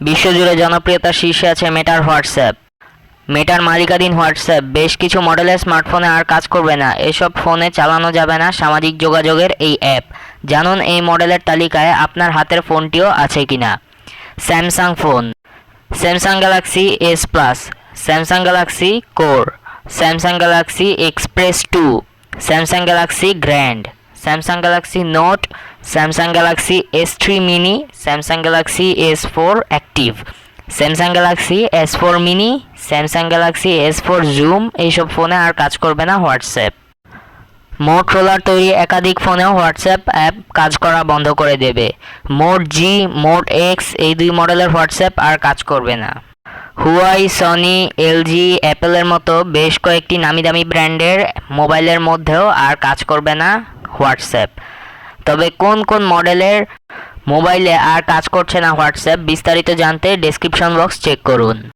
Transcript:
বিশ্বজুড়ে জনপ্রিয়তার শীর্ষে আছে মেটার হোয়াটসঅ্যাপ। মেটার মালিকানাধীন হোয়াটসঅ্যাপ বেশ কিছু মডেলের স্মার্টফোনে আর কাজ করবে না। এসব ফোনে চালানো যাবে না সামাজিক যোগাযোগের এই অ্যাপ। জানুন এই মডেলের তালিকায় আপনার হাতের ফোনটিও আছে কিনা। Samsung phone: Samsung Galaxy S plus, Samsung Galaxy core, Samsung Galaxy express 2, Samsung Galaxy grand, Samsung Galaxy note, Samsung Galaxy S3 mini, Samsung Galaxy S4 active, Samsung Galaxy S4 mini, Samsung Galaxy S4 zoom. এইসব ফোনে আর কাজ করবে না WhatsApp. মোটরোলার তৈরি একাধিক ফোনেও WhatsApp app কাজ করা বন্ধ করে দেবে। মোট জি, মোট এক্স এই দুই মডেলের হোয়াটসঅ্যাপ আর কাজ করবে না। হুয়াই, সনি, এলজি, অ্যাপেলের মতো বেশ কয়েকটি নামিদামি ব্র্যান্ডের মোবাইলের মধ্যেও আর কাজ করবে না হোয়াটসঅ্যাপ। তবে কোন কোন মডেলের মোবাইলে আর কাজ করছে না হোয়াটসঅ্যাপ বিস্তারিত জানতে ডেসক্রিপশন বক্স চেক করুন।